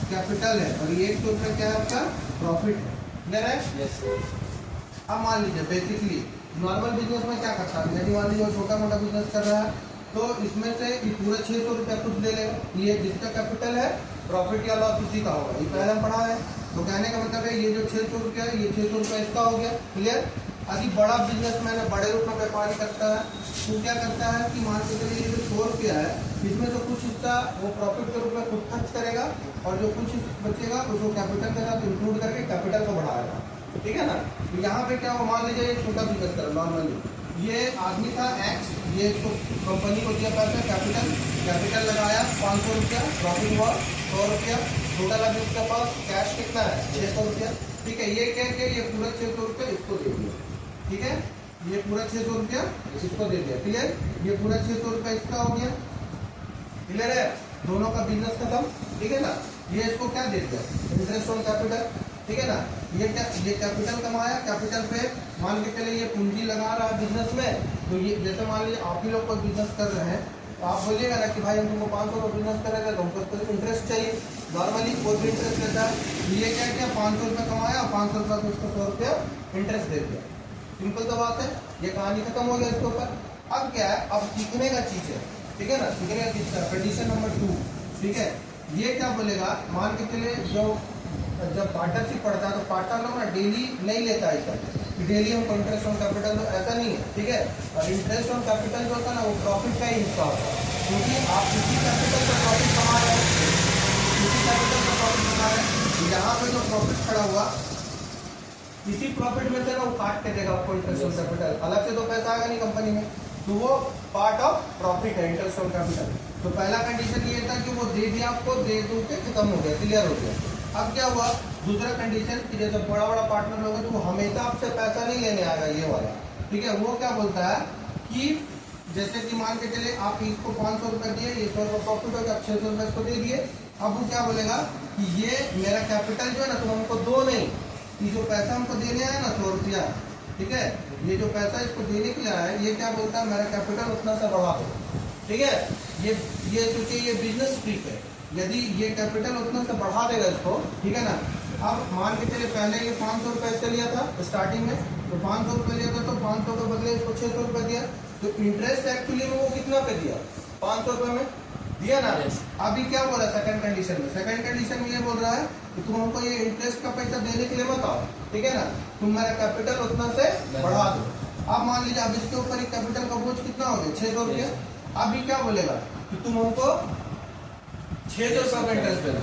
Capital है और ये 100 रुपये क्या है आपका प्रॉफिट है। क्लियर है? यस। अब मान लीजिए बेसिकली नॉर्मल बिजनेस में क्या करता है, यदि मान लीजिए छोटा मोटा बिजनेस कर रहा है तो इसमें से ये पूरा 600 रुपया कुछ ले लेगा, ये जिसका कैपिटल है प्रॉफिट या लॉस उसी का होगा, ये पहले हम पढ़ा है। तो कहने का मतलब है ये जो 600 रुपया है ये 600 रुपया इसका हो गया। क्लियर? अभी बड़ा बिजनेसमैन है, बड़े रूप में व्यापार करता है, तो क्या करता है कि मान के चलिए ये जो 100 रुपया है इसमें से कुछ हिस्सा वो प्रॉफिट के रूप में खुद खर्च करेगा और जो कुछ बचेगा उसको कैपिटल के साथ इंक्लूड करके कैपिटल को बढ़ाएगा। ठीक है ना? तो यहाँ पे क्या हो, मान लीजिए एक छोटा बिजनेस कर नॉर्मली, ये आदमी था एक्स, ये इसको कंपनी को दिया पैसा कैपिटल लगाया 500 रुपया, प्रॉफिट हुआ 100 रुपया, टोटल अभी उसके पास कैश कितना है 600 रुपया। ठीक है? ये कह के ये पूरा 600 रुपया इसको दे दिया। ठीक है? ये पूरा 600 रुपया इसको दे दिया। क्लियर? ये पूरा 600 रुपया इसका हो गया। क्लियर है? दोनों का बिजनेस खत्म। ठीक है ना? ये इसको क्या दे दिया, इंटरेस्ट ऑन कैपिटल। ठीक है ना? ये क्या, ये कैपिटल कमाया, कैपिटल पे मान के चले ये पूंजी लगा रहा है बिजनेस में। तो ये जैसे मान लीजिए आप ही लोग कोई बिजनेस कर रहे हैं तो आप बोलिएगा ना कि भाई हम तुमको 500 का बिजनेस करेगा तो हमको इंटरेस्ट चाहिए, नॉर्मली कोई भी इंटरेस्ट लेता है। ये क्या किया, 500 रुपये कमाया, 500 रुपये को उसको 100 रुपया इंटरेस्ट दे दिया। सिंपल तो बात है, ये कहानी खत्म हो गया इसके ऊपर। अब क्या है, अब सीखने का चीज है। ठीक है ना? सीखने का चीज है कंडीशन नंबर 2। ठीक है? ये क्या बोलेगा, मान के चलिए जब पार्टनरशिप पढ़ता है तो पार्टनर लोग ना डेली नहीं लेता है इसका कि डेली हमको इंटरेस्ट ऑन कैपिटल, तो ऐसा नहीं है। ठीक है? और इंटरेस्ट ऑन कैपिटल जो होता है ना वो प्रॉफिट का ही हिस्सा होता है, क्योंकि आप किसी कैपिटल पर प्रॉफिट कमा रहे हैं, किसी कैपिटल पर प्रॉफिट कमा रहे हैं, यहाँ पे जो प्रॉफिट खड़ा हुआ इसी प्रॉफिट में से ना वो काट के देगा आपको इंटरेस्ट ऑन कैपिटल। अलग से तो पैसा आएगा नहीं कंपनी में, तो वो पार्ट ऑफ प्रॉफिट है इंटरेस्ट ऑन कैपिटल। तो पहला कंडीशन ये था कि वो दे दिया आपको, दे दू के खत्म हो गया, क्लियर हो गया। अब क्या हुआ, दूसरा कंडीशन कि जैसे बड़ा बड़ा पार्टनर होगा तो वो हमेशा आपसे पैसा नहीं लेने आएगा ये वाला। ठीक है? वो क्या बोलता है कि जैसे कि मान के चले आप इसको 500 रुपये दिए, ये 100 रुपये प्रॉफिट होगा, 600 रुपये इसको दे दिए। अब वो क्या बोलेगा कि ये मेरा कैपिटल जो है ना तुम हमको दो नहीं, ये जो पैसा हमको देने आया ना 100 रुपया, ठीक है, ये जो पैसा इसको देने के लिए आया है, ये क्या बोलता है मेरा कैपिटल उतना सा बढ़ा दो। ठीक है? ये सोचिए ये बिजनेस ट्रिक है, यदि ये कैपिटल उतना से बढ़ा देगा इसको। ठीक है ना? अब मान के चलिए पहले ये 500 रुपये इससे लिया था स्टार्टिंग में, तो 500 रुपये लिया था तो 500 के बदले इसको 600 रुपये दिया, तो इंटरेस्ट एक्चुअली में वो कितना पे दिया, 500 रुपये में दिया ना। अभी क्या बोल रहा है सेकंड कंडीशन में, सेकंड कंडीशन में ये बोल रहा है कि तुम हमको ये इंटरेस्ट का पैसा देने के लिए मत आओ। ठीक है ना? तुम मेरा कैपिटल उतना से बढ़ा दो। अब मान लीजिए अब इसके ऊपर कैपिटल का बोझ कितना हो गया 600 रुपया। अभी क्या बोलेगा कि तुम हमको 600 रुपये का इंटरेस्ट देना।